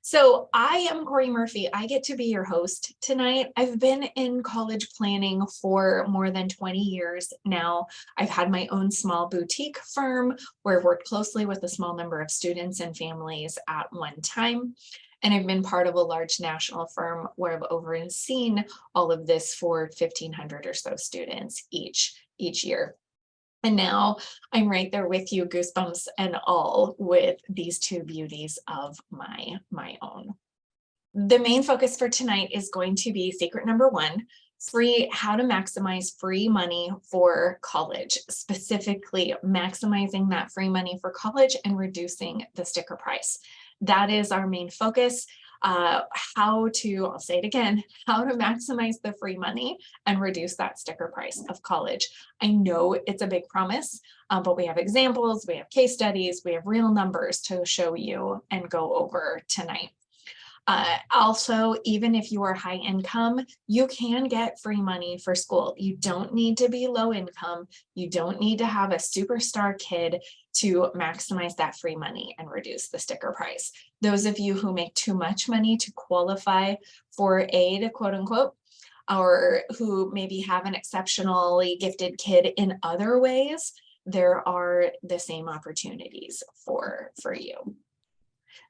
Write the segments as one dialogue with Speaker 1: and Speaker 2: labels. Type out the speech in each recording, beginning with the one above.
Speaker 1: So I am Corey Murphy. I get to be your host tonight. I've been in college planning for more than 20 years now. I've had my own small boutique firm where I've worked closely with a small number of students and families at one time. And I've been part of a large national firm where I've overseen all of this for 1,500 or so students each year. And now I'm right there with you, goosebumps and all, with these two beauties of my own. The main focus for tonight is going to be secret number one, how to maximize free money for college, specifically maximizing that free money for college and reducing the sticker price. That is our main focus. I'll say it again, how to maximize the free money and reduce that sticker price of college. I know it's a big promise, but we have examples, we have case studies, we have real numbers to show you and go over tonight. Also, even if you are high income, you can get free money for school. You don't need to be low income. You don't need to have a superstar kid to maximize that free money and reduce the sticker price. Those of you who make too much money to qualify for aid, quote unquote, or who maybe have an exceptionally gifted kid in other ways, there are the same opportunities for you.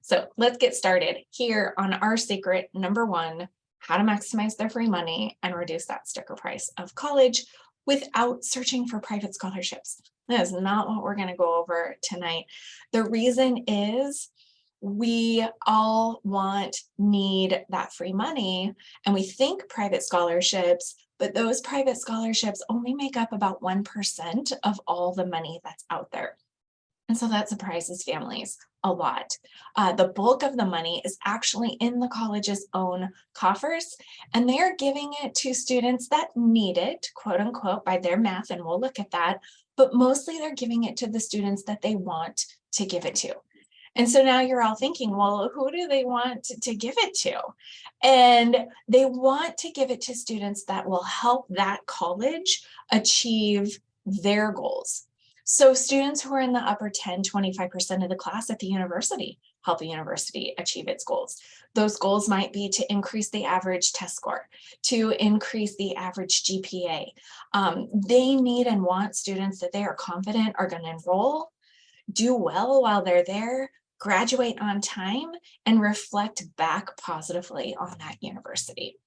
Speaker 1: So let's get started here on our secret number one, how to maximize their free money and reduce that sticker price of college without searching for private scholarships. That is not what we're going to go over tonight. The reason is we all need that free money, and we think private scholarships, but those private scholarships only make up about 1% of all the money that's out there. And so that surprises families a lot. The bulk of the money is actually in the college's own coffers, and they're giving it to students that need it, quote unquote, by their math, and we'll look at that, but mostly they're giving it to the students that they want to give it to. And so now you're all thinking, well, who do they want to give it to? And they want to give it to students that will help that college achieve their goals. So students who are in the upper 10, 25% of the class at the university help the university achieve its goals. Those goals might be to increase the average test score, to increase the average GPA. They need and want students that they are confident are going to enroll, do well while they're there, graduate on time, and reflect back positively on that university.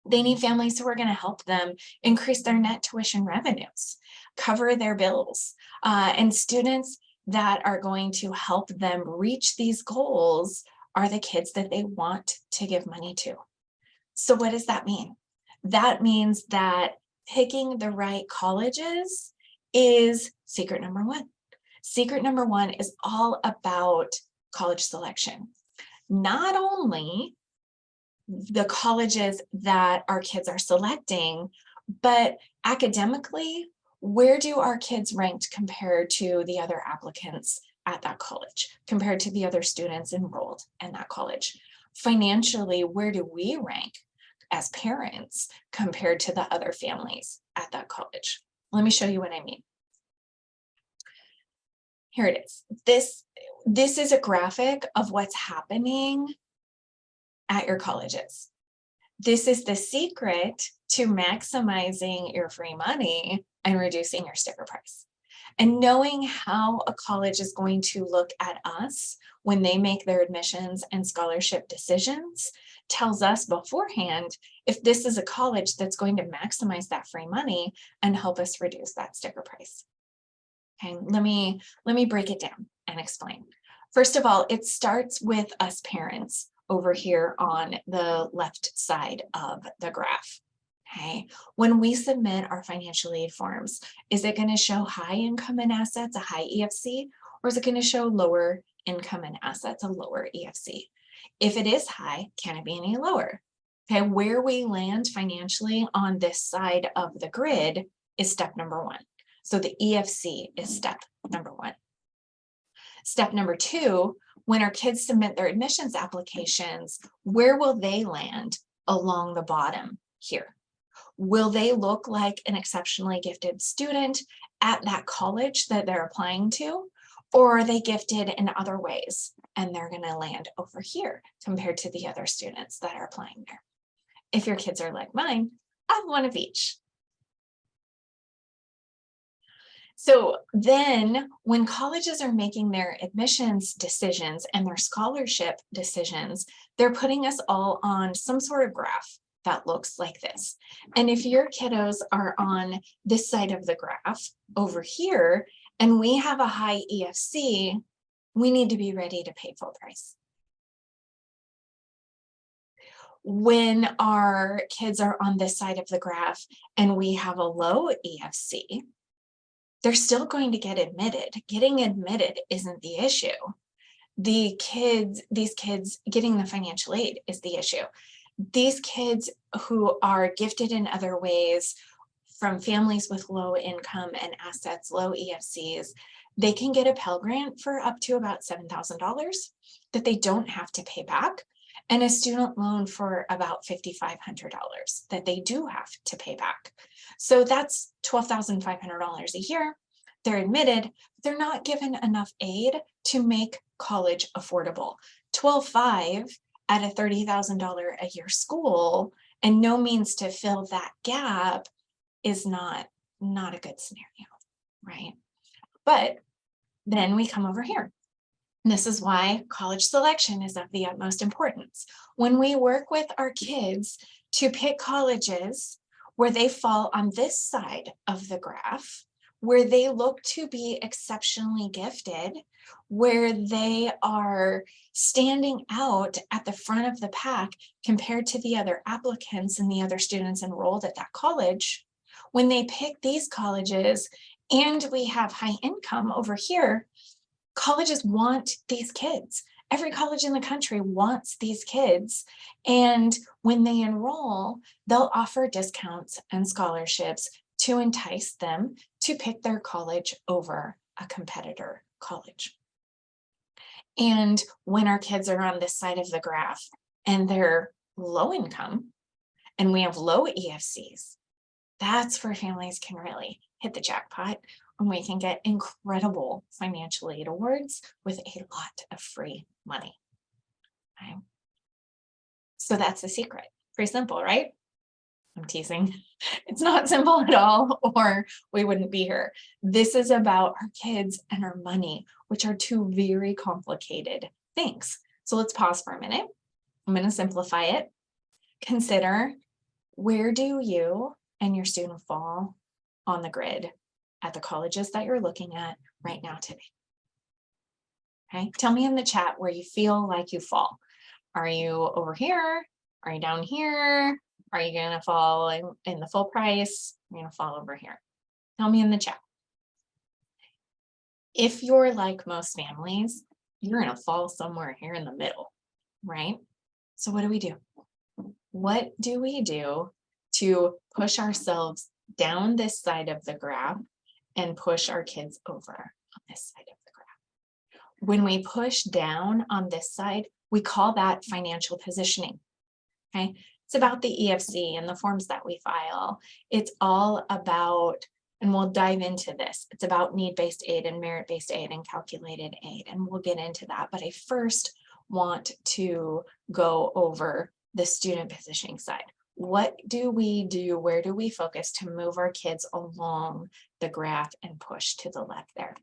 Speaker 1: They need families who are going to help them increase their net tuition revenues, cover their bills, and students that are going to help them reach these goals are the kids that they want to give money to. So what does that mean? That means that picking the right colleges is secret number one. Secret number one is all about college selection. Not only the colleges that our kids are selecting, but academically, where do our kids ranked compared to the other applicants at that college, compared to the other students enrolled in that college? Financially, where do we rank as parents compared to the other families at that college? Let me show you what I mean. Here it is. This is a graphic of what's happening at your colleges. This is the secret to maximizing your free money and reducing your sticker price. And knowing how a college is going to look at us when they make their admissions and scholarship decisions tells us beforehand if this is a college that's going to maximize that free money and help us reduce that sticker price. Okay, let me break it down and explain. First of all, it starts with us parents over here on the left side of the graph. Okay, when we submit our financial aid forms, is it going to show high income and assets, a high EFC, or is it going to show lower income and assets, a lower EFC? If it is high, can it be any lower? Okay, where we land financially on this side of the grid is step number one. So the EFC is step number one. Step number two, when our kids submit their admissions applications, where will they land along the bottom here? Will they look like an exceptionally gifted student at that college that they're applying to? Or are they gifted in other ways and they're going to land over here compared to the other students that are applying there. If your kids are like mine, I have one of each. So then when colleges are making their admissions decisions and their scholarship decisions, they're putting us all on some sort of graph that looks like this. And if your kiddos are on this side of the graph over here, and we have a high EFC, we need to be ready to pay full price. When our kids are on this side of the graph and we have a low EFC, they're still going to get admitted. Getting admitted isn't the issue. These kids getting the financial aid is the issue. These kids who are gifted in other ways from families with low income and assets, low EFCs, they can get a Pell Grant for up to about $7,000 that they don't have to pay back, and a student loan for about $5,500 that they do have to pay back. So that's $12,500 a year. They're admitted, they're not given enough aid to make college affordable. $12,500 at a $30,000 a year school and no means to fill that gap is not a good scenario, right? But then we come over here. And this is why college selection is of the utmost importance. When we work with our kids to pick colleges where they fall on this side of the graph, where they look to be exceptionally gifted, where they are standing out at the front of the pack compared to the other applicants and the other students enrolled at that college, when they pick these colleges and we have high income over here, colleges want these kids. Every college in the country wants these kids. And when they enroll, they'll offer discounts and scholarships to entice them to pick their college over a competitor college. And when our kids are on this side of the graph and they're low income and we have low EFCs, that's where families can really hit the jackpot and we can get incredible financial aid awards with a lot of free money. Okay. So that's the secret. Pretty simple, right? I'm teasing. It's not simple at all, or we wouldn't be here. This is about our kids and our money, which are two very complicated things. So let's pause for a minute. I'm going to simplify it. Consider, where do you and your student fall on the grid at the colleges that you're looking at right now today? Okay, tell me in the chat where you feel like you fall. Are you over here? Are you down here? Are you going to fall in the full price? You're going to fall over here. Tell me in the chat. If you're like most families, you're going to fall somewhere here in the middle, right? So what do we do? What do we do to push ourselves down this side of the graph and push our kids over on this side of the graph? When we push down on this side, we call that financial positioning, okay? It's about the EFC and the forms that we file. It's all about, and we'll dive into this, it's about need-based aid and merit-based aid and calculated aid, and we'll get into that. But I first want to go over the student positioning side. What do we do? Where do we focus to move our kids along the graph and push to the left there?